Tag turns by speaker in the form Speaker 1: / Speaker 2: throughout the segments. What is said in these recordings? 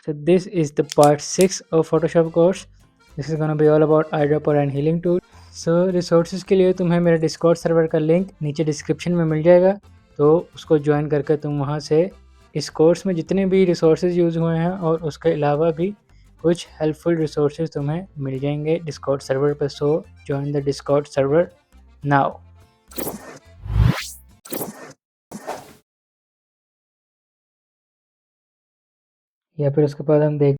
Speaker 1: So this is the part 6 of Photoshop course. This is gonna be all about eyedropper and healing tool. So resources के लिए तुम्हें मेरे Discord server का link नीचे description में मिल जाएगा, तो उसको ज्वाइन करके तुम वहाँ से इस कोर्स में जितने भी रिसोर्सेज यूज़ हुए हैं और उसके अलावा भी कुछ हेल्पफुल रिसोर्सेज तुम्हें मिल जाएंगे डिस्कॉर्ड सर्वर पर। सो join the Discord server now. या फिर उसके बाद हम देख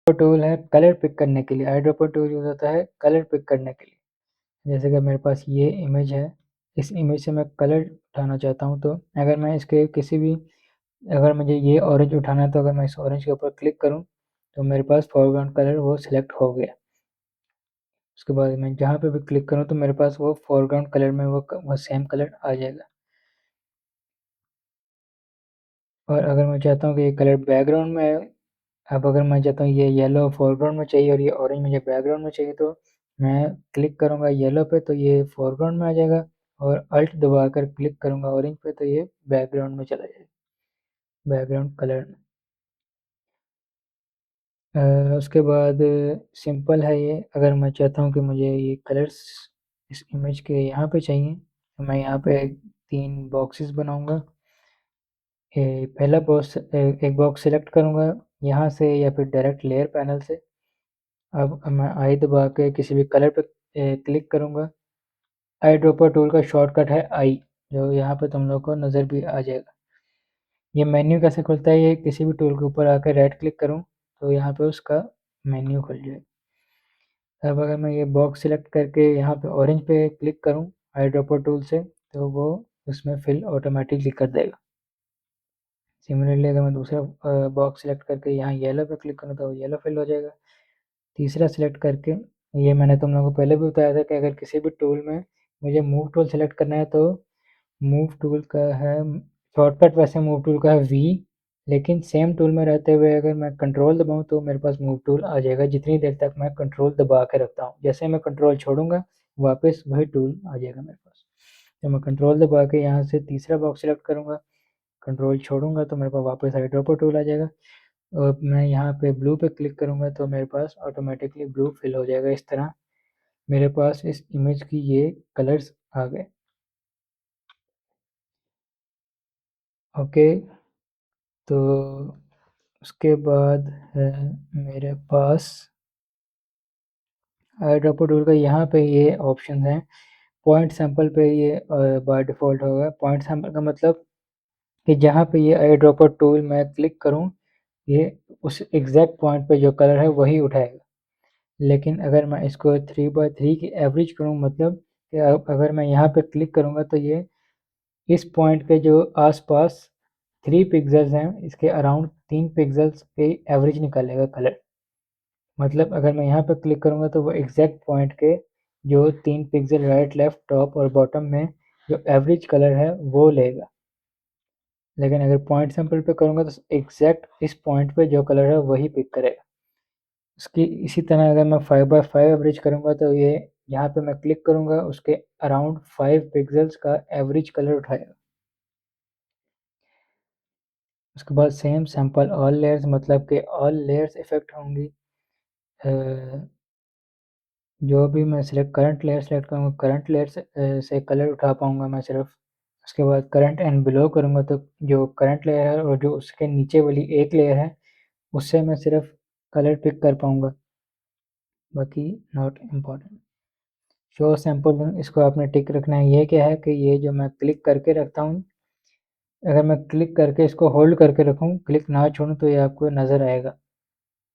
Speaker 1: टूल है कलर पिक करने के लिए। आईड्रॉपर टूल यूज़ होता है कलर पिक करने के लिए। जैसे कि मेरे पास ये इमेज है, इस इमेज से मैं कलर उठाना चाहता हूँ, तो अगर मैं इसके किसी भी अगर मुझे ये ऑरेंज उठाना है तो अगर मैं इस ऑरेंज के ऊपर क्लिक करूँ तो मेरे पास फोरग्राउंड कलर वो सिलेक्ट हो गया। उसके बाद मैं जहाँ पे भी क्लिक करूँ तो मेरे पास वो फोरग्राउंड कलर में वो सेम कलर आ जाएगा। और अगर मैं चाहता हूँ कि ये कलर बैकग्राउंड में है, अब अगर मैं चाहता हूँ ये येलो फोरग्राउंड में चाहिए और ये ऑरेंज मुझे बैकग्राउंड में चाहिए, तो मैं क्लिक करूँगा येलो पे तो ये फोरग्राउंड में आ जाएगा, और अल्ट दबाकर क्लिक करूँगा ऑरेंज पे तो ये बैकग्राउंड में चला जाएगा, बैकग्राउंड कलर में। उसके बाद सिंपल है ये। अगर मैं चाहता हूँ कि मुझे ये कलर्स इस इमेज के यहाँ पे चाहिए तो मैं यहाँ पे 3 बॉक्सेस बनाऊँगा। पहला बॉक्स एक बॉक्स सेलेक्ट करूँगा यहाँ से या फिर डायरेक्ट लेयर पैनल से। अब मैं आई दबा के किसी भी कलर पे क्लिक करूँगा। आई ड्रॉपर टूल का शॉर्टकट है आई, जो यहाँ पे तुम लोग को नज़र भी आ जाएगा। ये मेन्यू कैसे खुलता है, ये किसी भी टूल के ऊपर आकर राइट क्लिक करूँ तो यहाँ पे उसका मेन्यू खुल जाएगा। अब अगर मैं ये बॉक्स सिलेक्ट करके यहाँ पे ऑरेंज पे क्लिक करूँ आई ड्रॉपर टूल से तो वो उसमें फिल ऑटोमेटिकली कर देगा। सिमिलरली अगर मैं दूसरा बॉक्स सिलेक्ट करके यहाँ येलो पे क्लिक करूँ तो येलो फिल हो जाएगा। तीसरा सिलेक्ट करके, ये मैंने तुम लोगों को पहले भी बताया था कि अगर किसी भी टूल में मुझे मूव टूल सेलेक्ट करना है तो मूव टूल का है शॉर्टकट, वैसे मूव टूल का है वी, लेकिन सेम टूल में रहते हुए अगर मैं कंट्रोल दबाऊँ तो मेरे पास मूव टूल आ जाएगा जितनी देर तक मैं कंट्रोल दबा के रखता हूँ। जैसे मैं कंट्रोल छोड़ूंगा वापस वही टूल आ जाएगा मेरे पास। तो मैं कंट्रोल दबा के यहाँ से तीसरा बॉक्स सेलेक्ट करूँगा, कंट्रोल छोड़ूंगा तो मेरे पास वापस आई ड्रॉपर टूल आ जाएगा, और मैं यहाँ पे ब्लू पे क्लिक करूँगा तो मेरे पास ऑटोमेटिकली ब्लू फिल हो जाएगा। इस तरह मेरे पास इस इमेज की ये कलर्स आ गए। ओके, तो उसके बाद है मेरे पास आई ड्रॉपर टूल का यहाँ पे ये ऑप्शन हैं। पॉइंट सैंपल पे ये बाय डिफ़ॉल्ट होगा। पॉइंट सैंपल का मतलब कि जहाँ पे ये आई ड्रॉपर टूल मैं क्लिक करूँ ये उस एग्जैक्ट पॉइंट पे जो कलर है वही उठाएगा। लेकिन अगर मैं इसको 3x3 की एवरेज करूँ, मतलब कि अगर मैं यहाँ पे क्लिक करूँगा तो ये इस पॉइंट के जो आसपास 3 पिक्सेल्स हैं इसके अराउंड 3 पिक्सेल्स पे एवरेज निकालेगा कलर। मतलब अगर मैं यहाँ पे क्लिक करूँगा तो वो एग्जैक्ट पॉइंट के जो 3 पिक्सल राइट लेफ्ट टॉप और बॉटम में जो एवरेज कलर है वो लेगा। लेकिन अगर पॉइंट सैंपल पे करूँगा तो एग्जैक्ट इस पॉइंट पे जो कलर है वही पिक करेगा। उसकी इसी तरह अगर मैं 5x5 एवरेज करूँगा तो ये यहाँ पे मैं क्लिक करूँगा उसके अराउंड 5 पिक्सेल्स का एवरेज कलर उठाएगा। उसके बाद सेम सैंपल ऑल लेयर्स, मतलब कि ऑल लेयर्स इफेक्ट होंगी। जो भी मैं सिलेक्ट करंट लेयर सेलेक्ट करूँगा करंट लेयर से कलर उठा पाऊँगा मैं सिर्फ। उसके बाद करंट एंड बिलो करूँगा तो जो करंट लेयर है और जो उसके नीचे वाली एक लेयर है उससे मैं सिर्फ कलर पिक कर पाऊँगा, बाकी नॉट इम्पॉर्टेंट। शो सैंपल, इसको आपने टिक रखना है। ये क्या है कि ये जो मैं क्लिक करके रखता हूँ, अगर मैं क्लिक करके इसको होल्ड करके रखूँ क्लिक ना छोड़ूँ तो ये आपको नज़र आएगा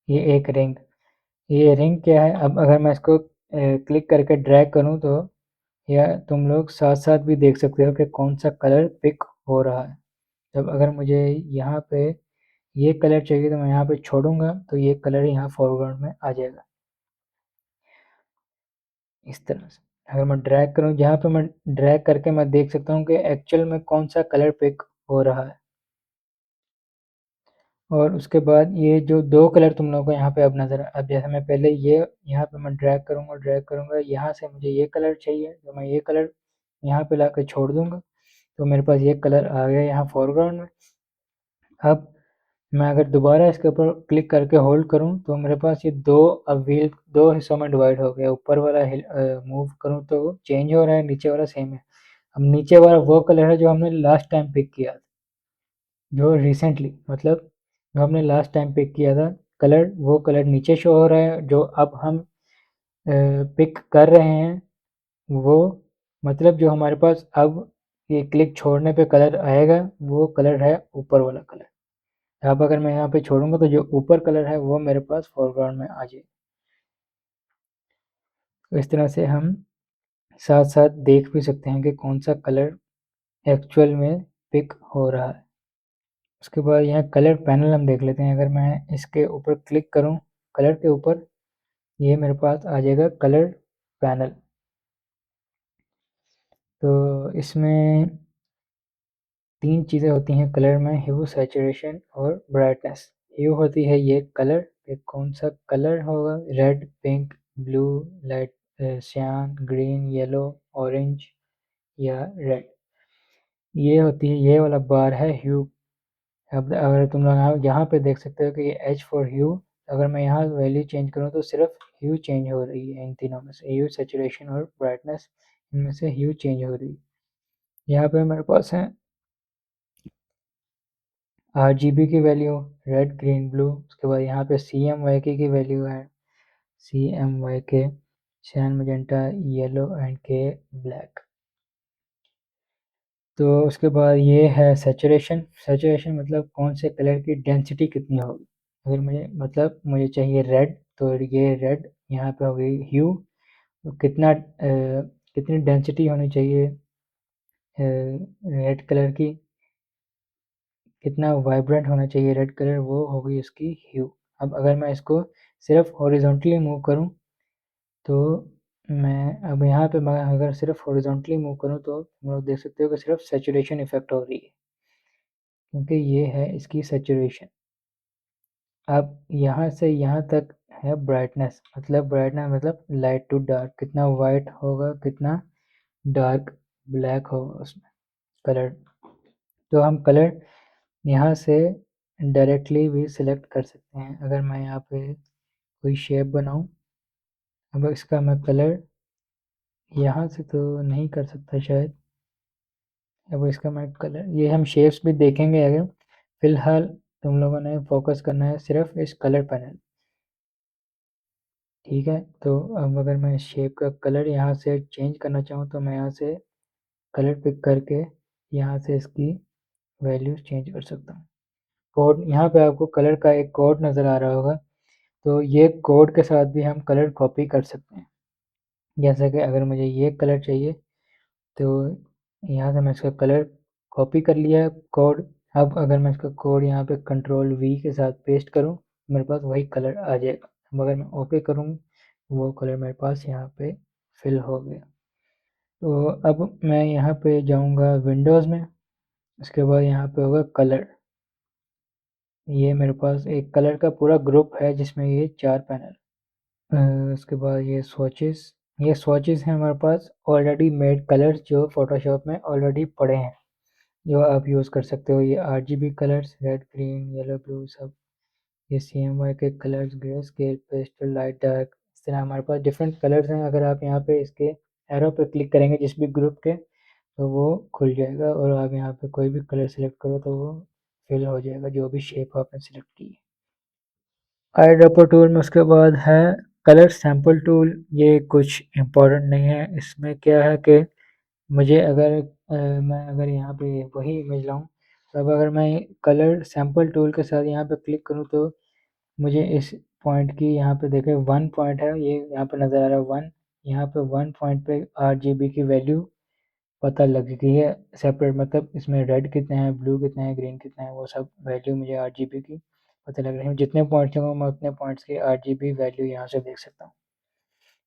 Speaker 1: ये एक रिंग। ये रिंग क्या है, अब अगर मैं इसको क्लिक करके ड्रैग करूँ तो या तुम लोग साथ साथ भी देख सकते हो कि कौन सा कलर पिक हो रहा है। जब अगर मुझे यहाँ पे ये कलर चाहिए तो मैं यहाँ पे छोड़ूंगा तो ये कलर यहाँ फोरग्राउंड में आ जाएगा इस तरह से। अगर मैं ड्रैग करूँ, जहाँ पे मैं ड्रैग करके मैं देख सकता हूँ कि एक्चुअल में कौन सा कलर पिक हो रहा है। और उसके बाद ये जो 2 कलर तुम लोगों को यहाँ पे अब नज़र, अब जैसे मैं पहले ये यहाँ पे मैं ड्रैग करूँगा यहाँ से मुझे ये कलर चाहिए तो मैं ये कलर यहाँ पे लाके छोड़ दूँगा तो मेरे पास ये कलर आ गया यहाँ फोरग्राउंड में। अब मैं अगर दोबारा इसके ऊपर क्लिक करके होल्ड करूं तो मेरे पास ये अब व्हील दो हिस्सों में डिवाइड हो गया। ऊपर वाला मूव करूं तो चेंज हो रहा है, नीचे वाला सेम है। अब नीचे वाला वो कलर है जो हमने लास्ट टाइम पिक किया था, जो रिसेंटली मतलब जो हमने लास्ट टाइम पिक किया था कलर, वो कलर नीचे शो हो रहा है। जो अब हम पिक कर रहे हैं वो मतलब जो हमारे पास अब ये क्लिक छोड़ने पे कलर आएगा वो कलर है ऊपर वाला कलर। अब अगर मैं यहाँ पे छोड़ूंगा तो जो ऊपर कलर है वो मेरे पास फोरग्राउंड में आ जाए। तो इस तरह से हम साथ साथ देख भी सकते हैं कि कौन सा कलर एक्चुअल में पिक हो रहा है। उसके बाद यहाँ कलर पैनल हम देख लेते हैं। अगर मैं इसके ऊपर क्लिक करूँ कलर के ऊपर, ये मेरे पास आ जाएगा कलर पैनल। तो इसमें तीन चीज़ें होती हैं कलर में, ह्यू, सैचुरेशन और ब्राइटनेस। ह्यू होती है ये कलर कि कौन सा कलर होगा, रेड, पिंक, ब्लू, लाइट सियान, ग्रीन, येलो, ऑरेंज या रेड। ये होती है, ये वाला बार है ह्यू। अब अगर तुम लोग यहाँ पे देख सकते हो कि ये एच फॉर ह्यू। अगर मैं यहाँ वैल्यू चेंज करूँ तो सिर्फ ह्यू चेंज हो रही है इन तीनों में से, ह्यू, सैचुरेशन और ब्राइटनेस, इनमें से ह्यू चेंज हो रही है। यहाँ पे मेरे पास है RGB की वैल्यू, रेड, ग्रीन, ब्लू। उसके बाद यहाँ पे CMYK की वैल्यू है, CMYK, cyan, magenta, yellow and के ब्लैक। तो उसके बाद ये है सैचुरेशन। सैचुरेशन मतलब कौन से कलर की डेंसिटी कितनी होगी। अगर मुझे चाहिए रेड, तो ये रेड यहाँ पे हो गई ह्यू। तो कितनी डेंसिटी होनी चाहिए रेड कलर की, कितना वाइब्रेंट होना चाहिए रेड कलर, वो होगी इसकी ह्यू। अब अगर मैं इसको सिर्फ हॉरिजॉन्टली मूव करूँ तो मैं अब यहाँ पे मैं अगर सिर्फ हॉरिजॉन्टली मूव करूँ तो तुम लोग देख सकते हो कि सिर्फ सैचुरेशन इफेक्ट हो रही है, क्योंकि ये है इसकी सैचुरेशन। अब यहाँ से यहाँ तक है ब्राइटनेस। मतलब लाइट टू डार्क, कितना वाइट होगा, कितना डार्क ब्लैक होगा उसमें कलर। तो हम कलर यहाँ से डायरेक्टली भी सिलेक्ट कर सकते हैं। अगर मैं यहाँ पे कोई शेप बनाऊँ, अब इसका मैं कलर यहाँ से तो नहीं कर सकता शायद। अब इसका मैं कलर, ये हम शेप्स भी देखेंगे आगे। फिलहाल तुम लोगों ने फोकस करना है सिर्फ इस कलर पैनल, ठीक है। तो अब अगर मैं इस शेप का कलर यहाँ से चेंज करना चाहूँ तो मैं यहाँ से कलर पिक करके यहाँ से इसकी वैल्यूज चेंज कर सकता हूँ। कोड, यहाँ पे आपको कलर का एक कोड नज़र आ रहा होगा, तो ये कोड के साथ भी हम कलर कॉपी कर सकते हैं। जैसे कि अगर मुझे ये कलर चाहिए तो यहाँ से मैं इसका कलर कॉपी कर लिया कोड। अब अगर मैं इसका कोड यहाँ पे Ctrl+V के साथ पेस्ट करूँ, मेरे पास वही कलर आ जाएगा। अब अगर मैं ओके करूँ, वो कलर मेरे पास यहाँ पे फिल हो गया। तो अब मैं यहाँ पे जाऊँगा विंडोज़ में। उसके बाद यहाँ पे होगा कलर। ये मेरे पास एक कलर का पूरा ग्रुप है जिसमें ये 4 पैनल। उसके बाद ये स्वॉचेस हैं हमारे पास ऑलरेडी मेड कलर्स जो फोटोशॉप में ऑलरेडी पड़े हैं, जो आप यूज़ कर सकते हो। ये RGB colours, red, green, yellow, blue, सब। ये CMYK के colours, grey scale, pastel, light, dark. इस तरह हमारे पास डिफरेंट कलर्स हैं। अगर आप यहाँ पे इसके एरो पे क्लिक करेंगे जिस भी ग्रुप के, तो वो खुल जाएगा और आप यहाँ पे कोई भी कलर सेलेक्ट करो तो वो फिल हो जाएगा जो भी शेप आपने सेलेक्ट की है। आई ड्रॉपर टूल में उसके बाद है कलर सैम्पल टूल। ये कुछ इम्पोर्टेंट नहीं है। इसमें क्या है कि मुझे मैं अगर यहाँ पे वही इमेज लाऊँ, तो अब अगर मैं कलर सैम्पल टूल के साथ यहाँ पे क्लिक करूँ तो मुझे इस पॉइंट की, यहाँ पे देखें 1 पॉइंट है, ये यहाँ पे नज़र आ रहा है 1। यहाँ पे 1 पॉइंट पे RGB की वैल्यू पता लग गई है सेपरेट, मतलब इसमें रेड कितने हैं, ब्लू कितने हैं, ग्रीन कितने हैं, वो सब वैल्यू मुझे RGB की पता लग रही है। जितने पॉइंट्स होंगे मैं उतने पॉइंट्स की RGB वैल्यू यहाँ से देख सकता हूँ।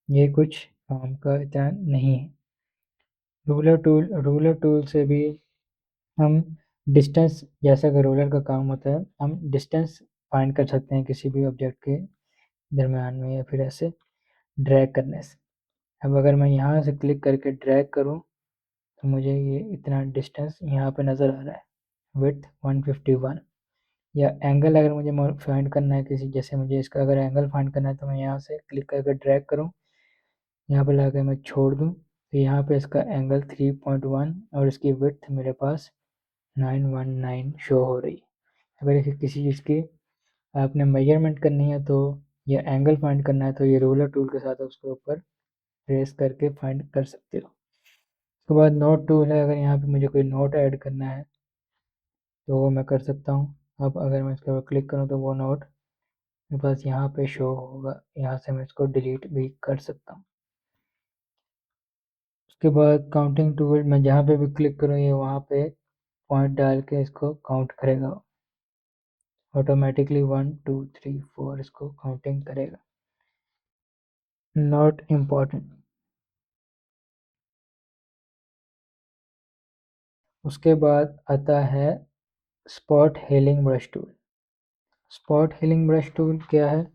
Speaker 1: ये कुछ काम का इतना नहीं है। रूलर टूल से भी हम डिस्टेंस, जैसा कि रूलर का काम होता है, हम डिस्टेंस फाइंड कर सकते हैं किसी भी ऑब्जेक्ट के दरम्यान में या फिर ऐसे ड्रैग करने से। अब अगर मैं यहाँ से क्लिक करके ड्रैग करूँ तो मुझे ये इतना डिस्टेंस यहाँ पे नज़र आ रहा है, विड्थ 151। या एंगल अगर मुझे फाइंड करना है किसी, जैसे मुझे इसका अगर एंगल फाइंड करना है तो मैं यहाँ से क्लिक करके ड्रैग करूँ, यहाँ पे लाकर मैं छोड़ दूँ, तो यहाँ पे इसका एंगल 3.1 और इसकी विड्थ मेरे पास 919 शो हो रही है। अगर इसे किसी चीज़ की आपने मेजरमेंट करनी है तो, या एंगल फाइंड करना है तो ये रूलर टूल के साथ उसके ऊपर ट्रेस करके फाइंड कर सकते हो। उसके बाद नोट टूल है, अगर यहाँ पे मुझे कोई नोट ऐड करना है तो वो मैं कर सकता हूँ। अब अगर मैं इसके ऊपर क्लिक करूँ तो वो नोट मेरे पास यहाँ पे शो होगा, यहाँ से मैं इसको डिलीट भी कर सकता हूँ। उसके बाद काउंटिंग टूल, मैं जहाँ पे भी क्लिक करूँ ये वहाँ पे पॉइंट डाल के इसको काउंट करेगा, ऑटोमेटिकली 1 2 3 4 इसको काउंटिंग करेगा। Not important. उसके बाद आता है spot healing brush tool. Spot healing brush tool क्या है,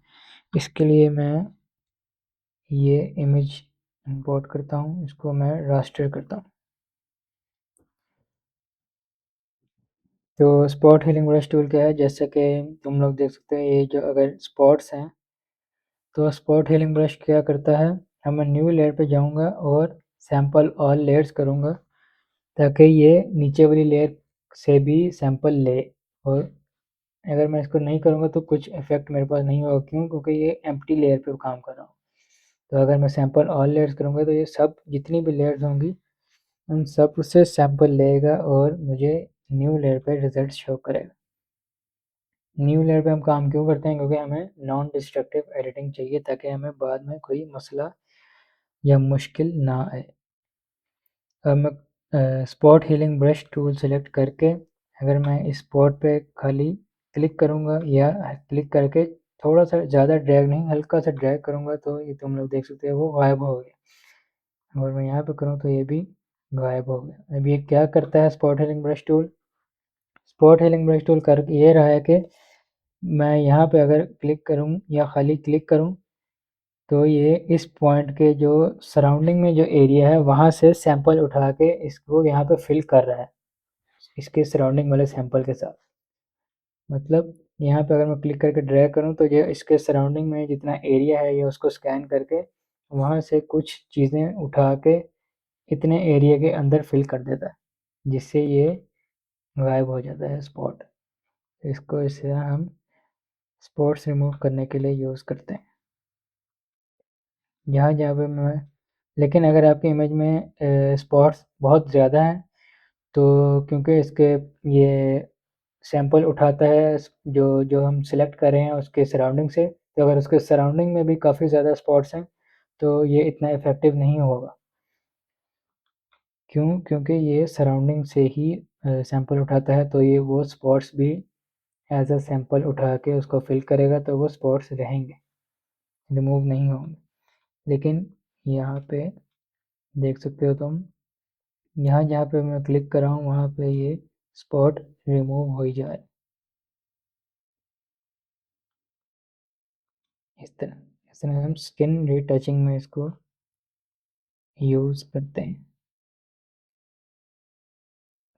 Speaker 1: इसके लिए मैं ये इमेज इंपोर्ट करता हूँ, इसको मैं रास्टर करता हूँ। तो स्पॉट हीलिंग ब्रश टूल क्या है, जैसे कि तुम लोग देख सकते हैं ये जो अगर स्पॉट्स हैं, तो स्पॉट हीलिंग ब्रश क्या करता है, अब मैं न्यू लेयर पे जाऊंगा और सैंपल ऑल लेयर्स करूंगा ताकि ये नीचे वाली लेयर से भी सैंपल ले। और अगर मैं इसको नहीं करूंगा तो कुछ इफेक्ट मेरे पास नहीं होगा, क्यों, क्योंकि ये एम्प्टी लेयर पे काम कर रहा हूँ। तो अगर मैं सैंपल ऑल लेयर्स करूंगा तो ये सब जितनी भी लेयर्स होंगी उन सब से सैंपल लेगा और मुझे न्यू लेयर पे रिजल्ट शो करेगा। न्यू लेयर पे हम काम क्यों करते हैं, क्योंकि हमें नॉन डिस्ट्रक्टिव एडिटिंग चाहिए ताकि हमें बाद में कोई मसला या मुश्किल ना आए। अब मैं spot healing brush tool select करके अगर मैं इस स्पॉट पे खाली क्लिक करूँगा या क्लिक करके थोड़ा सा ज़्यादा ड्रैग नहीं, हल्का सा ड्रैग करूँगा तो ये तुम लोग देख सकते हो वो गायब हो गया। और मैं यहाँ पे करूँ तो ये भी गायब हो गया। अब ये क्या करता है spot healing brush tool, spot healing brush tool कर ये रहा है कि मैं यहाँ पे अगर क्लिक करूँ या खाली क्लिक करूँ तो ये इस पॉइंट के जो सराउंडिंग में जो एरिया है वहाँ से सैंपल उठा के इसको यहाँ पे फिल कर रहा है इसके सराउंडिंग वाले सैंपल के साथ। मतलब यहाँ पे अगर मैं क्लिक करके ड्रैग करूँ तो ये इसके सराउंडिंग में जितना एरिया है ये उसको स्कैन करके वहाँ से कुछ चीज़ें उठा के इतने एरिया के अंदर फिल कर देता है, जिससे ये गायब हो जाता है स्पॉट। इसको इससे हम स्पॉट्स रिमूव करने के लिए यूज़ करते हैं। यहाँ जहाँ पे मैं, लेकिन अगर आपकी इमेज में स्पॉट्स बहुत ज़्यादा हैं तो क्योंकि इसके ये सैंपल उठाता है जो जो हम सिलेक्ट कर रहे हैं उसके सराउंडिंग से, तो अगर उसके सराउंडिंग में भी काफ़ी ज़्यादा स्पॉट्स हैं तो ये इतना इफ़ेक्टिव नहीं होगा। क्यों, क्योंकि ये सराउंडिंग से ही सैंपल उठाता है, तो ये वो स्पॉट्स भी एज अ सैंपल उठा के उसको फिल करेगा तो वो स्पॉट्स रहेंगे, रिमूव नहीं होंगे। लेकिन यहाँ पे देख सकते हो तुम, यहाँ जहाँ पे मैं क्लिक कर रहा हूँ वहाँ पे ये स्पॉट रिमूव हो ही जाए इस तरह हम स्किन रीटचिंग में इसको यूज़ करते हैं।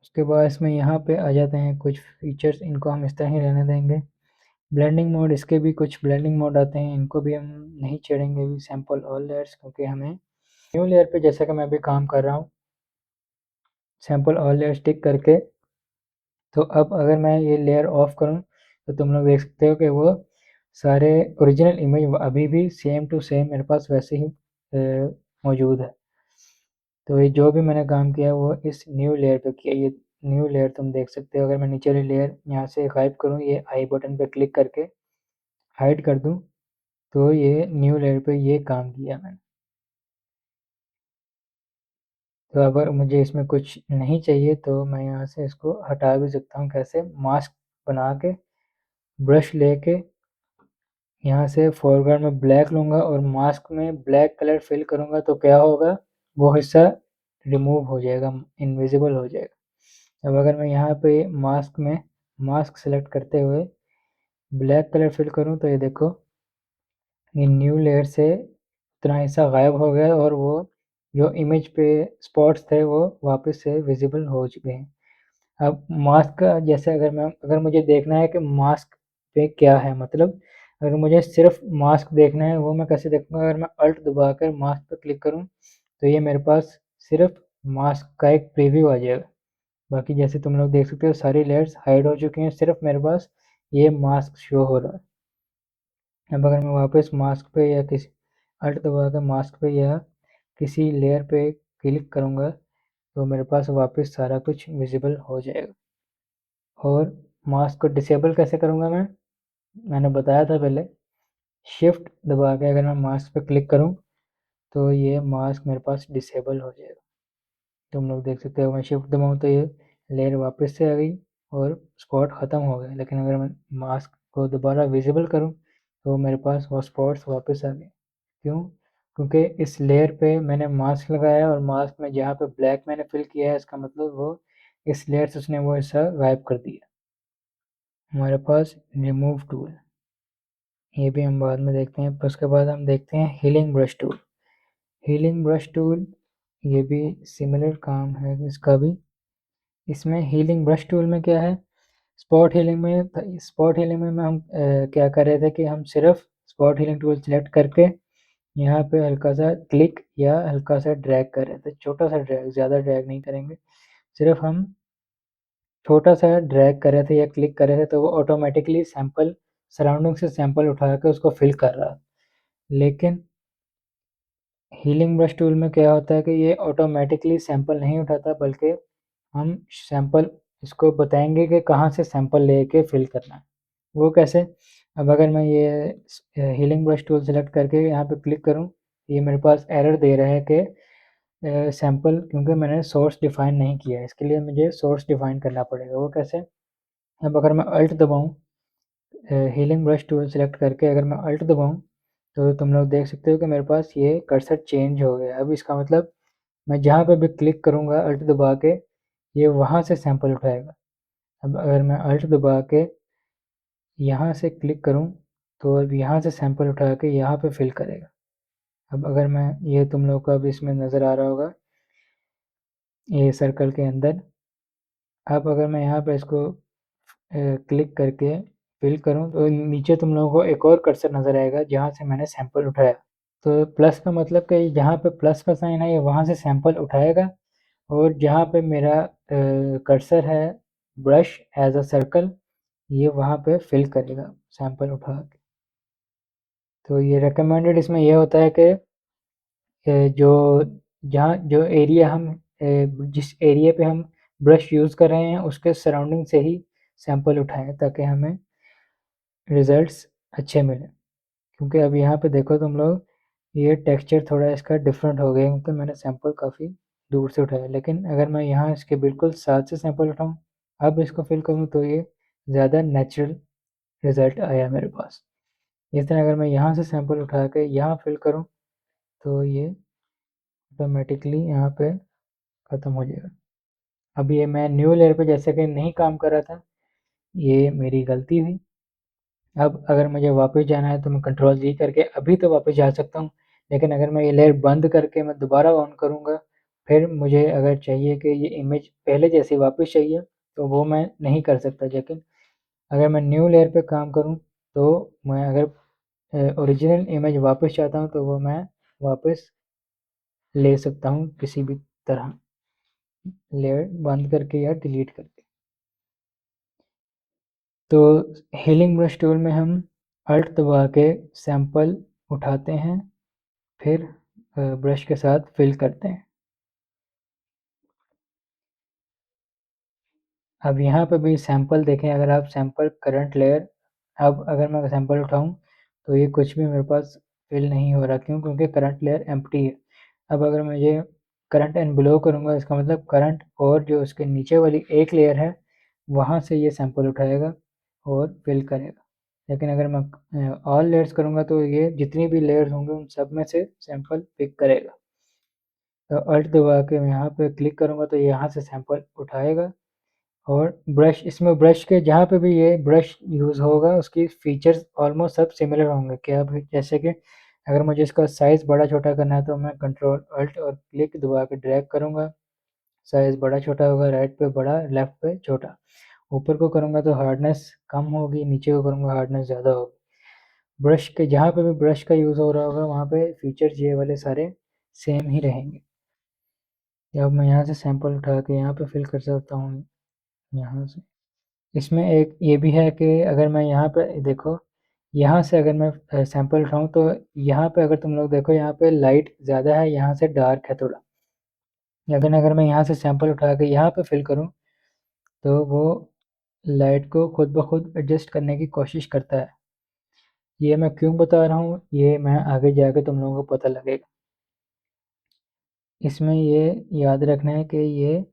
Speaker 1: उसके बाद इसमें यहाँ पे आ जाते हैं कुछ फीचर्स, इनको हम इस तरह ही रहने देंगे। ब्लेंडिंग मोड, इसके भी कुछ ब्लेंडिंग मोड आते हैं, इनको भी हम नहीं छेड़ेंगे भी, सैंपल ऑल लेयर्स, क्योंकि हमें न्यू लेयर पे जैसा कि मैं अभी काम कर रहा हूँ सैंपल ऑल लेयर्स टिक करके, तो अब अगर मैं ये लेयर ऑफ करूँ तो तुम लोग देख सकते हो कि वो सारे ओरिजिनल इमेज अभी भी सेम टू सेम मेरे पास वैसे ही मौजूद है। तो ये जो भी मैंने काम किया है वो इस न्यू लेयर पे किया। ये न्यू लेयर तुम देख सकते हो, अगर मैं नीचे वाली लेयर यहाँ से गायब करूँ, ये आई बटन पे क्लिक करके हाइड कर दूँ, तो ये न्यू लेयर पे ये काम किया मैंने। तो अगर मुझे इसमें कुछ नहीं चाहिए तो मैं यहाँ से इसको हटा भी सकता हूँ। कैसे, मास्क बना के ब्रश लेके यहाँ से फोरग्राउंड में ब्लैक लूँगा और मास्क में ब्लैक कलर फिल करूँगा तो क्या होगा, वो हिस्सा रिमूव हो जाएगा, इनविजिबल हो जाएगा। अब अगर मैं यहाँ पे मास्क में मास्क सेलेक्ट करते हुए ब्लैक कलर फिल करूँ तो ये देखो ये न्यू लेयर से उतना हिस्सा गायब हो गया और वो जो इमेज पे स्पॉट्स थे वो वापस से विजिबल हो चुके हैं। अब मास्क का जैसे अगर मुझे देखना है कि मास्क पे क्या है, मतलब अगर मुझे सिर्फ मास्क देखना है वो मैं कैसे देखूँगा, अगर मैं अल्ट दबाकर मास्क पे क्लिक करूँ तो ये मेरे पास सिर्फ मास्क का एक प्रीव्यू आ जाएगा। बाकी जैसे तुम लोग देख सकते हो सारी लेयर्स हाइड हो चुकी हैं, सिर्फ मेरे पास ये मास्क शो हो रहा है। अब अगर मैं वापस मास्क पे या किसी अल्ट दबाकर मास्क पे या किसी लेयर पे क्लिक करूँगा तो मेरे पास वापस सारा कुछ विजिबल हो जाएगा। और मास्क को डिसेबल कैसे करूँगा मैंने बताया था पहले, शिफ्ट दबा के अगर मैं मास्क पे क्लिक करूँ तो ये मास्क मेरे पास डिसेबल हो जाएगा। तुम लोग देख सकते हो मैं शिफ्ट दबाऊँ तो ये लेयर वापस से आ गई और स्पॉट ख़त्म हो गए, लेकिन अगर मैं मास्क को दोबारा विजिबल करूँ तो मेरे पास वो स्पॉट्स वापस आ गए। क्यों? क्योंकि इस लेयर पे मैंने मास्क लगाया और मास्क में जहाँ पे ब्लैक मैंने फिल किया है इसका मतलब वो इस लेयर से उसने वो हिस्सा गायब कर दिया। हमारे पास रिमूव टूल, ये भी हम बाद में देखते हैं। फिर उसके बाद हम देखते हैं healing brush tool. Healing brush tool ये भी सिमिलर काम है इसका भी। इसमें हीलिंग ब्रश टूल में क्या है, स्पॉट हीलिंग में हम क्या कर रहे थे कि हम सिर्फ स्पॉट हीलिंग टूल सेलेक्ट करके यहाँ पे हल्का सा क्लिक या हल्का सा ड्रैग कर रहे थे, छोटा सा ड्रैग, ज़्यादा ड्रैग नहीं करेंगे, सिर्फ हम छोटा सा ड्रैग कर रहे थे या क्लिक कर रहे थे तो वो ऑटोमेटिकली सैंपल सराउंडिंग से सैंपल उठा के उसको फिल कर रहा। लेकिन हीलिंग ब्रश टूल में क्या होता है कि ये ऑटोमेटिकली सैंपल नहीं उठाता, बल्कि हम सैंपल इसको बताएंगे कि कहाँ से सैंपल लेके फिल करना है। वो कैसे? अब अगर मैं ये हीलिंग ब्रश टूल सेलेक्ट करके यहाँ पे क्लिक करूँ, ये मेरे पास एरर दे रहा है कि सैंपल, क्योंकि मैंने सोर्स डिफाइन नहीं किया है, इसके लिए मुझे सोर्स डिफाइन करना पड़ेगा। वो कैसे? अब अगर मैं अल्ट दबाऊँ, हीलिंग ब्रश टूल सेलेक्ट करके अगर मैं अल्ट दबाऊँ तो तुम लोग देख सकते हो कि मेरे पास ये कर्सर चेंज हो गया। अब इसका मतलब मैं जहाँ पे भी क्लिक करूँगा अल्ट दबा के ये वहाँ से सैंपल उठाएगा। अब अगर मैं अल्ट दबा के यहाँ से क्लिक करूँ तो अब यहाँ से सैंपल उठा के यहाँ पे फिल करेगा। अब अगर मैं ये तुम लोग को अब इसमें नज़र आ रहा होगा ये सर्कल के अंदर। अब अगर मैं यहाँ पे इसको क्लिक करके फिल करूँ तो नीचे तुम लोगों को एक और कर्सर नज़र आएगा जहाँ से मैंने सैंपल उठाया। तो प्लस का मतलब कि जहाँ पे प्लस का साइन है ये वहाँ से सैंपल उठाएगा, और जहाँ पे मेरा कर्सर है ब्रश एज अ सर्कल ये वहाँ पे फिल करेगा सैंपल उठा के। तो ये रिकमेंडेड इसमें ये होता है कि जो जहाँ जो एरिया हम जिस एरिया पे हम ब्रश यूज़ कर रहे हैं उसके सराउंडिंग से ही सैंपल उठाएं ताकि हमें रिजल्ट्स अच्छे मिलें। क्योंकि अब यहाँ पे देखो तुम लोग ये टेक्सचर थोड़ा इसका डिफरेंट हो गया क्योंकि मैंने सैंपल काफ़ी दूर से उठाया, लेकिन अगर मैं यहाँ इसके बिल्कुल साथ से सैंपल उठाऊँ अब इसको फिल करूँ तो ये ज़्यादा नेचुरल रिज़ल्ट आया मेरे पास। इस तरह अगर मैं यहाँ से सैंपल उठा के यहाँ फिल करूँ तो ये ऑटोमेटिकली यहाँ पे ख़त्म हो जाएगा। अब ये मैं न्यू लेयर पे जैसे कि नहीं काम कर रहा था, ये मेरी गलती हुई। अब अगर मुझे वापस जाना है तो मैं कंट्रोल जी करके अभी तो वापस जा सकता हूँ, लेकिन अगर मैं ये लेयर बंद करके मैं दोबारा ऑन करूँगा फिर मुझे अगर चाहिए कि ये इमेज पहले जैसी वापस चाहिए तो वो मैं नहीं कर सकता। लेकिन अगर मैं न्यू लेयर पे काम करूँ तो मैं अगर ओरिजिनल इमेज वापस चाहता हूँ तो वो मैं वापस ले सकता हूँ किसी भी तरह, लेयर बंद करके या डिलीट करके। तो हीलिंग ब्रश टूल में हम अल्ट दबा के सैंपल उठाते हैं फिर ब्रश के साथ फिल करते हैं। अब यहाँ पे भी सैंपल देखें, अगर आप सैंपल करंट लेयर, अब अगर मैं सैंपल उठाऊँ तो ये कुछ भी मेरे पास फिल नहीं हो रहा। क्यों? क्योंकि करंट लेयर एम्प्टी है। अब अगर मुझे करंट एंड बिलो करूँगा इसका मतलब करंट और जो उसके नीचे वाली एक लेयर है वहाँ से ये सैंपल उठाएगा और फिल करेगा। लेकिन अगर मैं ऑल लेयर्स करूँगा तो ये जितनी भी लेयर्स होंगे उन सब में से सैंपल पिक करेगा। तो अल्ट दबा के मैं यहाँ पे क्लिक करूँगा तो यहाँ से सैंपल उठाएगा। और ब्रश, इसमें ब्रश के जहाँ पे भी ये ब्रश यूज़ होगा उसकी फीचर्स ऑलमोस्ट सब सिमिलर होंगे। क्या भी, जैसे कि अगर मुझे इसका साइज़ बड़ा छोटा करना है तो मैं कंट्रोल अल्ट और क्लिक दबा के ड्रैग करूँगा साइज़ बड़ा छोटा होगा, राइट पे बड़ा, लेफ्ट पे छोटा। ऊपर को करूँगा तो हार्डनेस कम होगी, नीचे को करूँगा हार्डनेस ज़्यादा होगी। ब्रश के जहाँ पे भी ब्रश का यूज़ हो रहा होगा वहाँ पे फीचर्स ये वाले सारे सेम ही रहेंगे। अब मैं यहाँ से सैंपल उठा के यहाँ पे फिल कर सकता हूँ, यहाँ से। इसमें एक ये भी है कि अगर मैं यहाँ पे देखो, यहाँ से अगर मैं सैंपल उठाऊँ तो यहाँ पे अगर तुम लोग देखो, यहाँ पे लाइट ज़्यादा है, यहाँ से डार्क है थोड़ा। लेकिन अगर मैं यहाँ से सैंपल उठा के यहाँ पे फिल करूँ तो वो लाइट को खुद ब खुद एडजस्ट करने की कोशिश करता है। ये मैं क्यों बता रहा हूँ, ये मैं आगे जाके तुम लोगों को पता लगेगा। इसमें ये याद रखना है कि ये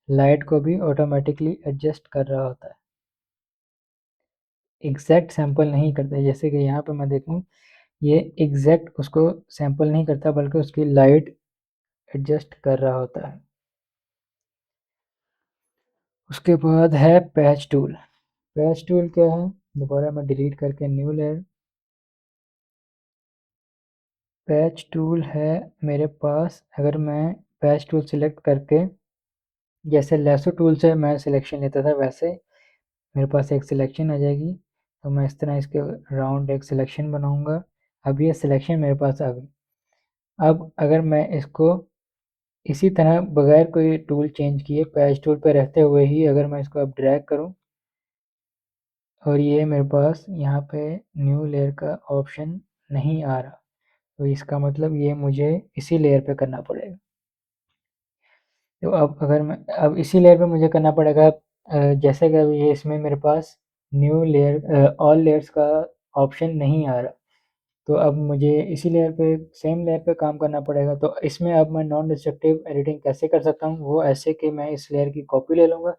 Speaker 1: लाइट को भी ऑटोमेटिकली एडजस्ट कर रहा होता है, एग्जैक्ट सैंपल नहीं करता है। जैसे कि यहाँ पे मैं देखूँ, ये एग्जैक्ट उसको सैंपल नहीं करता बल्कि उसकी लाइट एडजस्ट कर रहा होता है। उसके बाद है पैच टूल। पैच टूल क्या है, दोबारा मैं डिलीट करके न्यू लेयर। पैच टूल है मेरे पास, अगर मैं पैच टूल सिलेक्ट करके, जैसे लेसो टूल से मैं सिलेक्शन लेता था वैसे मेरे पास एक सिलेक्शन आ जाएगी। तो मैं इस तरह इसके राउंड एक सिलेक्शन बनाऊंगा। अब ये सिलेक्शन मेरे पास आ गई। अब अगर मैं इसको इसी तरह बगैर कोई टूल चेंज किए पैच टूल पे रहते हुए ही अगर मैं इसको अब ड्रैग करूं, और ये मेरे पास यहाँ पे न्यू लेयर का ऑप्शन नहीं आ रहा, तो इसका मतलब ये मुझे इसी लेयर पे करना पड़ेगा। तो अब अगर मैं अब इसी लेयर पे मुझे करना पड़ेगा, जैसे कि अभी ये इसमें मेरे पास न्यू लेयर ऑल लेयर्स का ऑप्शन नहीं आ रहा, तो अब मुझे इसी लेयर पे सेम लेयर पे काम करना पड़ेगा। तो इसमें अब मैं नॉन डिस्ट्रक्टिव एडिटिंग कैसे कर सकता हूँ, वो ऐसे कि मैं इस लेयर की कॉपी ले लूँगा।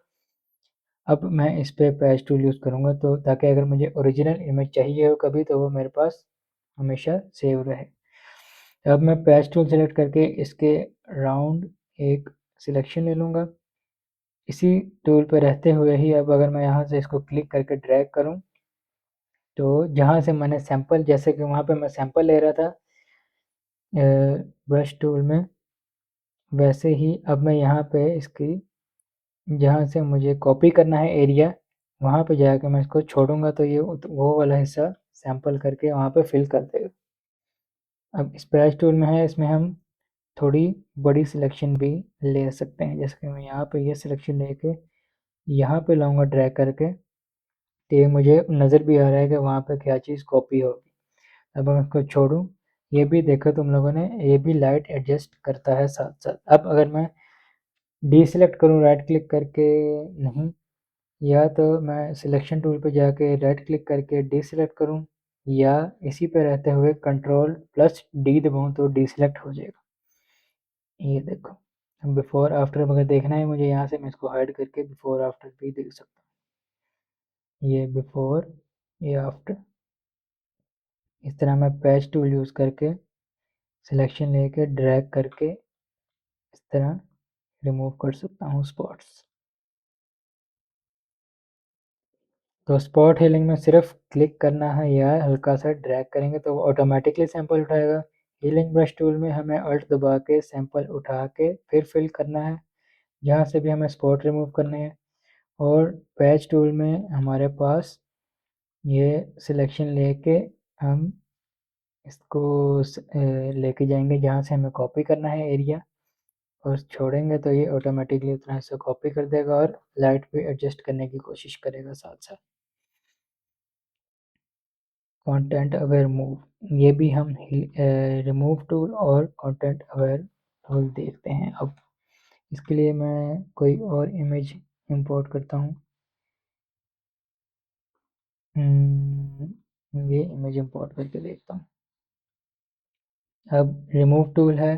Speaker 1: अब मैं इस पे पैच टूल यूज़ करूँगा तो ताकि अगर मुझे ओरिजिनल इमेज चाहिए हो कभी तो वो मेरे पास हमेशा सेव रहे। अब मैं पैच टूल सेलेक्ट करके इसके राउंड एक सिलेक्शन ले लूँगा। इसी टूल पे रहते हुए ही अब अगर मैं यहाँ से इसको क्लिक करके ड्रैग करूँ, तो जहाँ से मैंने सैंपल, जैसे कि वहाँ पे मैं सैंपल ले रहा था ब्रश टूल में, वैसे ही अब मैं यहाँ पे इसकी जहाँ से मुझे कॉपी करना है एरिया, वहाँ पे जाके मैं इसको छोड़ूंगा तो ये वो वाला हिस्सा सैंपल करके वहाँ पे फिल कर देगा। अब स्प्लैश टूल में है, इसमें हम थोड़ी बड़ी सिलेक्शन भी ले सकते हैं। जैसे कि मैं यहाँ पे ये सिलेक्शन लेके यहाँ पे लाऊंगा ड्रैग करके, तो ये मुझे नज़र भी आ रहा है कि वहाँ पे क्या चीज़ कॉपी होगी। अब मैं इसको छोड़ूँ, ये भी देखा तुम लोगों ने, ये भी लाइट एडजस्ट करता है साथ साथ। अब अगर मैं डीसेलेक्ट करूँ राइट क्लिक करके, नहीं, या तो मैं सिलेक्शन टूल पे जाके राइट क्लिक करके डीसेलेक्ट करूँ, या इसी पे रहते हुए कंट्रोल प्लस डी दबाऊँ तो डीसेलेक्ट हो जाएगा। ये देखो, बिफोर आफ्टर अगर देखना है मुझे, यहाँ से मैं इसको हाइड करके बिफोर आफ्टर भी देख सकता हूँ। ये बिफोर, ये आफ्टर, इस तरह मैं पैच टूल यूज़ करके सिलेक्शन लेके ड्रैग करके इस तरह रिमूव कर सकता हूँ स्पॉट्स। तो स्पॉट हीलिंग में सिर्फ क्लिक करना है या हल्का सा ड्रैग करेंगे तो वो ऑटोमेटिकली सैंपल उठाएगा। हीलिंग ब्रश टूल में हमें अल्ट दबा के सैंपल उठा के फिर फिल करना है, जहाँ से भी हमें स्पॉट रिमूव करने हैं। और पैच टूल में हमारे पास ये सिलेक्शन लेके हम इसको लेके जाएंगे जहाँ से हमें कॉपी करना है एरिया, और छोड़ेंगे तो ये ऑटोमेटिकली उतना हिस्सा कॉपी कर देगा और लाइट भी एडजस्ट करने की कोशिश करेगा साथ साथ। कंटेंट अवेयर मूव, ये भी हम रिमूव टूल और कंटेंट अवेयर टूल देखते हैं। अब इसके लिए मैं कोई और इमेज इंपोर्ट करता हूँ। ये इमेज इंपोर्ट करके देखता हूँ। अब रिमूव टूल है,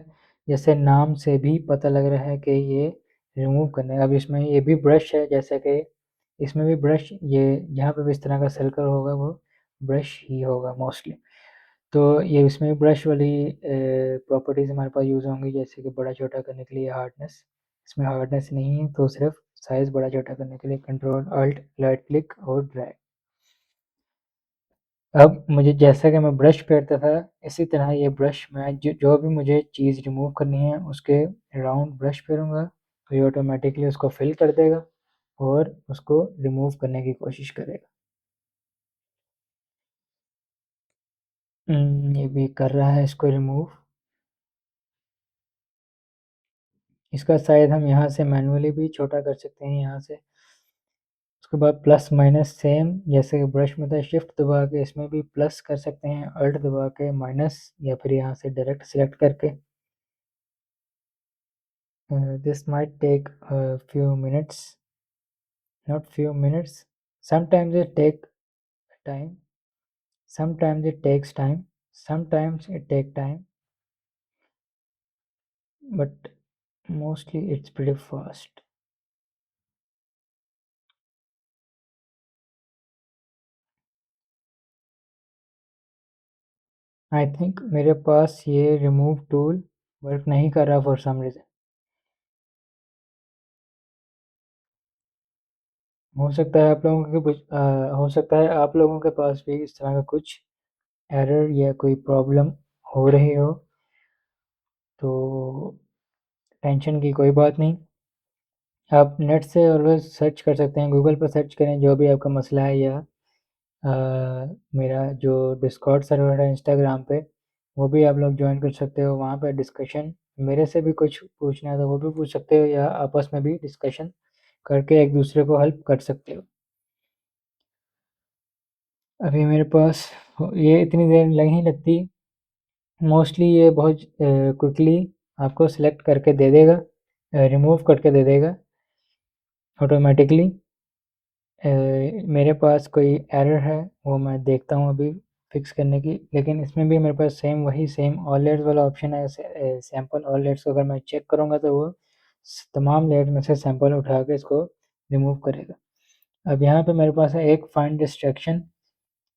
Speaker 1: जैसे नाम से भी पता लग रहा है कि ये रिमूव करने। अब इसमें ये भी ब्रश है, जैसे कि इसमें भी ब्रश, ये जहाँ पे भी इस तरह का सर्कल होगा वो ब्रश ही होगा मोस्टली। तो ये इसमें ब्रश वाली प्रॉपर्टीज़ हमारे पास यूज़ होंगी, जैसे कि बड़ा छोटा करने के लिए हार्डनेस, इसमें हार्डनेस नहीं है तो सिर्फ साइज़ बड़ा छोटा करने के लिए कंट्रोल अल्ट राइट क्लिक और ड्रैग। अब मुझे जैसा कि मैं ब्रश फेरता था इसी तरह ये ब्रश में जो भी मुझे चीज़ रिमूव करनी है उसके राउंड ब्रश फेरूंगा तो ये ऑटोमेटिकली उसको फिल कर देगा और उसको रिमूव करने की कोशिश करेगा। ये भी कर रहा है इसको रिमूव। इसका साइज़ हम यहाँ से मैन्युअली भी छोटा कर सकते हैं यहाँ से। उसके बाद प्लस माइनस सेम जैसे कि ब्रश में था, शिफ्ट दबा के इसमें भी प्लस कर सकते हैं, अल्ट दबा के माइनस, या फिर यहाँ से डायरेक्ट सिलेक्ट करके। This might take few minutes, not few minutes, sometimes it take time, sometimes it takes time, sometimes it take time, but mostly it's pretty fast. I think मेरे पास ये remove tool work नहीं कर रहा for some reason. हो सकता है आप लोगों के हो सकता है आप लोगों के पास भी इस तरह का कुछ एरर या कोई प्रॉब्लम हो रही हो, तो टेंशन की कोई बात नहीं। आप नेट से ऑलवेज सर्च कर सकते हैं, गूगल पर सर्च करें जो भी आपका मसला है, या मेरा जो डिस्कॉर्ड सर्वर है इंस्टाग्राम पे, वो भी आप लोग ज्वाइन कर सकते हो। वहाँ पे डिस्कशन मेरे से भी कुछ पूछना है तो वो भी पूछ सकते हो, या आपस में भी डिस्कशन करके एक दूसरे को हेल्प कर सकते हो। अभी मेरे पास ये इतनी देर नहीं लगती, मोस्टली ये बहुत क्विकली आपको सिलेक्ट करके दे देगा, रिमूव करके दे देगा ऑटोमेटिकली। मेरे पास कोई एरर है वो मैं देखता हूँ अभी फिक्स करने की, लेकिन इसमें भी मेरे पास सेम वही सेम ऑल लेयर्स वाला ऑप्शन है। सैंपल ऑल लेयर्स को अगर मैं चेक करूँगा तो वो तमाम लेयर में से सैंपल उठा के इसको रिमूव करेगा। अब यहाँ पे मेरे पास है एक फाइंड डिस्ट्रैक्शन।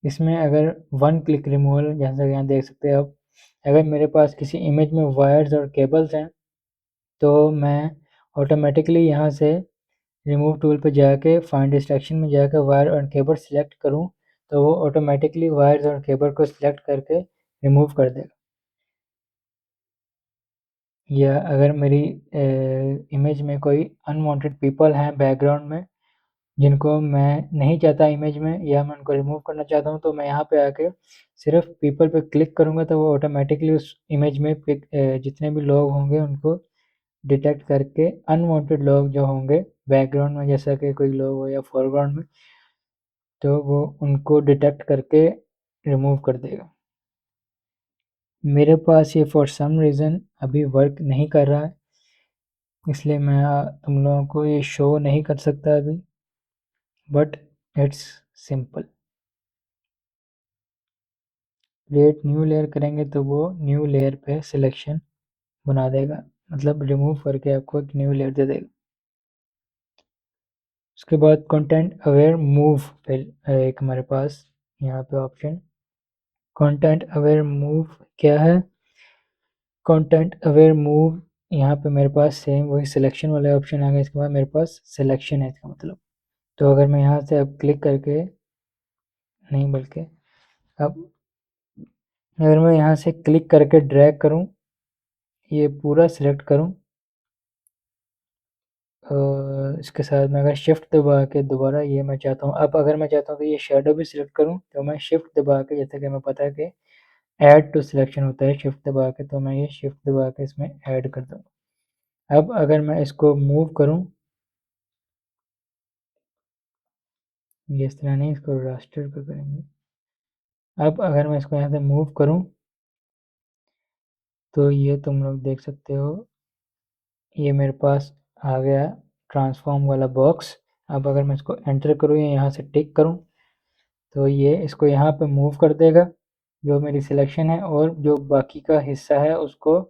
Speaker 1: इसमें अगर वन क्लिक रिमूवल, जैसा कि यहाँ देख सकते हैं आप, अगर मेरे पास किसी इमेज में वायर्स और केबल्स हैं तो मैं ऑटोमेटिकली यहाँ से रिमूव टूल पे जाके फाइंड डिस्ट्रैक्शन में जाकर वायर और केबल सिलेक्ट करूँ तो वो ऑटोमेटिकली वायर्स और केबल को सिलेक्ट करके रिमूव कर देगा। या अगर मेरी इमेज में कोई अनवांटेड पीपल हैं बैकग्राउंड में जिनको मैं नहीं चाहता इमेज में, या मैं उनको रिमूव करना चाहता हूँ, तो मैं यहाँ पे आके सिर्फ पीपल पे क्लिक करूँगा तो वो ऑटोमेटिकली उस इमेज में जितने भी लोग होंगे उनको डिटेक्ट करके अनवांटेड लोग जो होंगे बैकग्राउंड में, जैसा कि कोई लोग हो या फोरग्राउंड में, तो वो उनको डिटेक्ट करके रिमूव कर देगा। मेरे पास ये फॉर सम रीज़न अभी वर्क नहीं कर रहा है, इसलिए मैं तुम लोगों को ये शो नहीं कर सकता अभी, but it's simple. Create new layer करेंगे तो वो न्यू लेयर पे सिलेक्शन बना देगा, मतलब रिमूव करके आपको एक न्यू लेयर दे देगा। उसके बाद कंटेंट अवेयर मूव पे एक हमारे पास यहाँ पे ऑप्शन, कंटेंट अवेयर मूव क्या है? कंटेंट अवेयर मूव, यहाँ पे मेरे पास सेम वही सिलेक्शन वाले ऑप्शन आ गए, इसके बाद मेरे पास सिलेक्शन है इसका मतलब। तो अगर मैं यहाँ से अब क्लिक करके, नहीं बल्कि अब अगर मैं यहाँ से क्लिक करके ड्रैग करूँ, ये पूरा सिलेक्ट करूँ, इसके साथ मैं अगर शिफ्ट दबा के दोबारा ये मैं चाहता हूँ, अब अगर मैं चाहता हूँ कि ये शेडो भी सिलेक्ट करूँ तो मैं शिफ्ट दबा के, जैसे कि हमें पता है कि ऐड टू सिलेक्शन होता है शिफ्ट दबा के, तो मैं ये शिफ्ट दबा के इसमें ऐड कर दूँगा। अब अगर मैं इसको मूव करूँ, ये इस तरह नहीं, इसको रास्टर पे करेंगे। अब अगर मैं इसको यहाँ से मूव करूँ तो ये तुम लोग देख सकते हो, ये मेरे पास आ गया ट्रांसफॉर्म वाला बॉक्स। अब अगर मैं इसको एंटर करूँ या यहाँ से टिक करूँ तो ये इसको यहाँ पे मूव कर देगा जो मेरी सिलेक्शन है, और जो बाकी का हिस्सा है उसको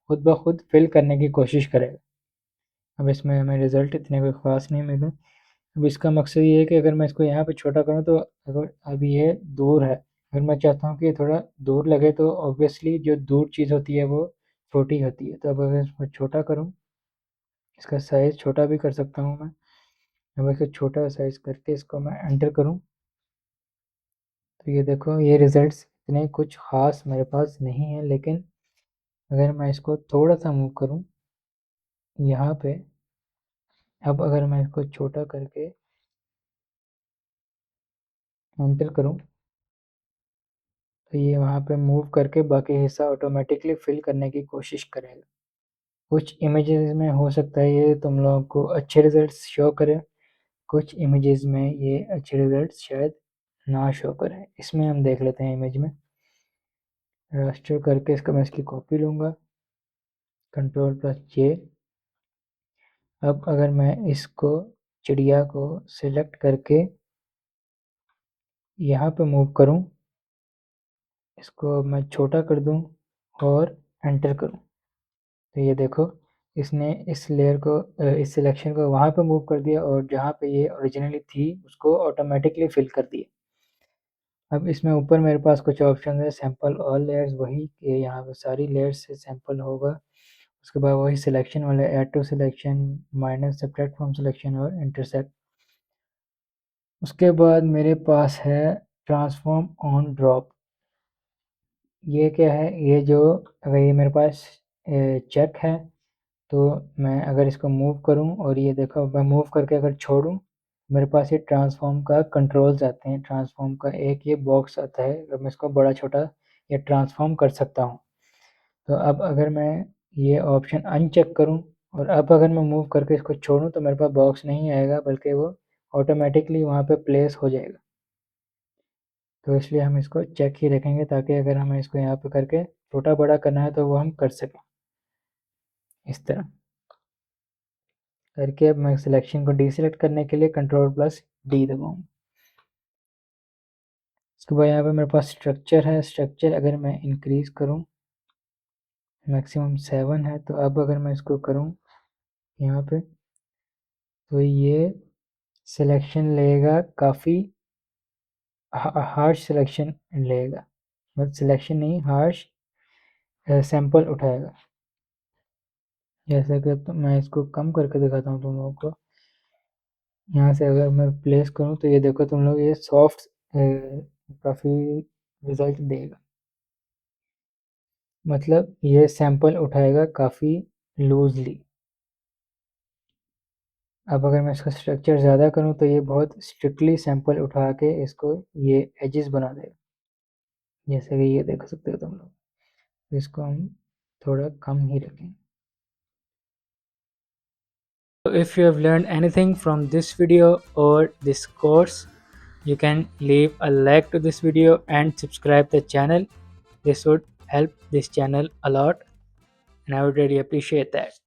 Speaker 1: खुद ब खुद फिल करने की कोशिश करेगा। अब इसमें हमें रिज़ल्ट इतने कोई ख़ास नहीं मिले। अब इसका मकसद ये है कि अगर मैं इसको यहाँ पे छोटा करूँ तो अगर अभी ये दूर है, अगर मैं चाहता हूँ कि ये थोड़ा दूर लगे तो ऑब्वियसली जो दूर चीज़ होती है वो छोटी होती है। तो अब अगर इसको छोटा करूँ, इसका साइज़ छोटा भी कर सकता हूँ मैं। अब इसे छोटा साइज़ करके इसको मैं एंटर करूँ तो ये देखो ये रिज़ल्ट्स इतने कुछ ख़ास मेरे पास नहीं है, लेकिन अगर मैं इसको थोड़ा सा मूव करूँ यहाँ पे, अब अगर मैं इसको छोटा करके एंटर करूं तो ये वहाँ पे मूव करके बाकी हिस्सा ऑटोमेटिकली फिल करने की कोशिश करेगा। कुछ इमेजेस में हो सकता है ये तुम लोगों को अच्छे रिजल्ट्स शो करे, कुछ इमेजेस में ये अच्छे रिजल्ट्स शायद ना शो करें। इसमें हम देख लेते हैं इमेज में रास्टर करके इसका मैं इसकी कॉपी लूँगा, Ctrl+J। अब अगर मैं इसको चिड़िया को सिलेक्ट करके यहाँ पे मूव करूँ, इसको मैं छोटा कर दूँ और एंटर करूँ तो ये देखो इसने इस लेयर को इस सिलेक्शन को वहाँ पे मूव कर दिया और जहाँ पे ये ओरिजिनली थी उसको ऑटोमेटिकली फिल कर दिया। अब इसमें ऊपर मेरे पास कुछ ऑप्शन है, सैंपल ऑल लेयर्स, वही कि यहाँ पे सारी लेयर्स से सैंपल होगा। उसके बाद वही सिलेक्शन वाले add to selection, minus, subtract from selection और इंटरसेक्ट। उसके बाद मेरे पास है ट्रांसफॉर्म ऑन ड्रॉप। ये क्या है, ये जो अगर ये मेरे पास चेक है तो मैं अगर इसको मूव करूं और ये देखो मैं मूव करके अगर छोड़ूं मेरे पास ये ट्रांसफॉर्म का कंट्रोल्स आते हैं। ट्रांसफॉर्म का एक ये बॉक्स आता है, अब मैं इसको बड़ा छोटा ये ट्रांसफॉर्म कर सकता हूं। तो अब अगर मैं ये ऑप्शन अनचेक करूं और अब अगर मैं मूव करके इसको छोड़ूं तो मेरे पास बॉक्स नहीं आएगा बल्कि वो ऑटोमेटिकली वहाँ पे प्लेस हो जाएगा। तो इसलिए हम इसको चेक ही रखेंगे ताकि अगर हमें इसको यहाँ पे करके छोटा बड़ा करना है तो वो हम कर सकें। इस तरह करके अब मैं सिलेक्शन को डीसेलेक्ट करने के लिए Ctrl+D दबाऊँ। उसके बाद यहाँ पे मेरे पास स्ट्रक्चर है। स्ट्रक्चर अगर मैं इंक्रीज़ करूँ मैक्सिमम 7 है, तो अब अगर मैं इसको करूँ यहाँ पे तो ये सिलेक्शन लेगा, काफ़ी हार्श सिलेक्शन लेगा, मतलब सिलेक्शन नहीं हार्श सैंपल उठाएगा। जैसा कि अब तो मैं इसको कम करके दिखाता हूँ तुम लोगों को। यहाँ से अगर मैं प्लेस करूँ तो ये देखो तुम लोग, ये सॉफ्ट काफ़ी रिजल्ट देगा, मतलब ये सैंपल उठाएगा काफ़ी लूजली। अब अगर मैं इसका स्ट्रक्चर ज़्यादा करूँ तो ये बहुत स्ट्रिक्टली सैंपल उठा के इसको ये एजेस बना देगा, जैसे कि ये देख सकते हो तुम लोग। इसको हम थोड़ा कम ही रखें। So if you have learned anything from this video or this course, you can leave a like to this video and subscribe the channel. This would help this channel a lot and I would really appreciate that.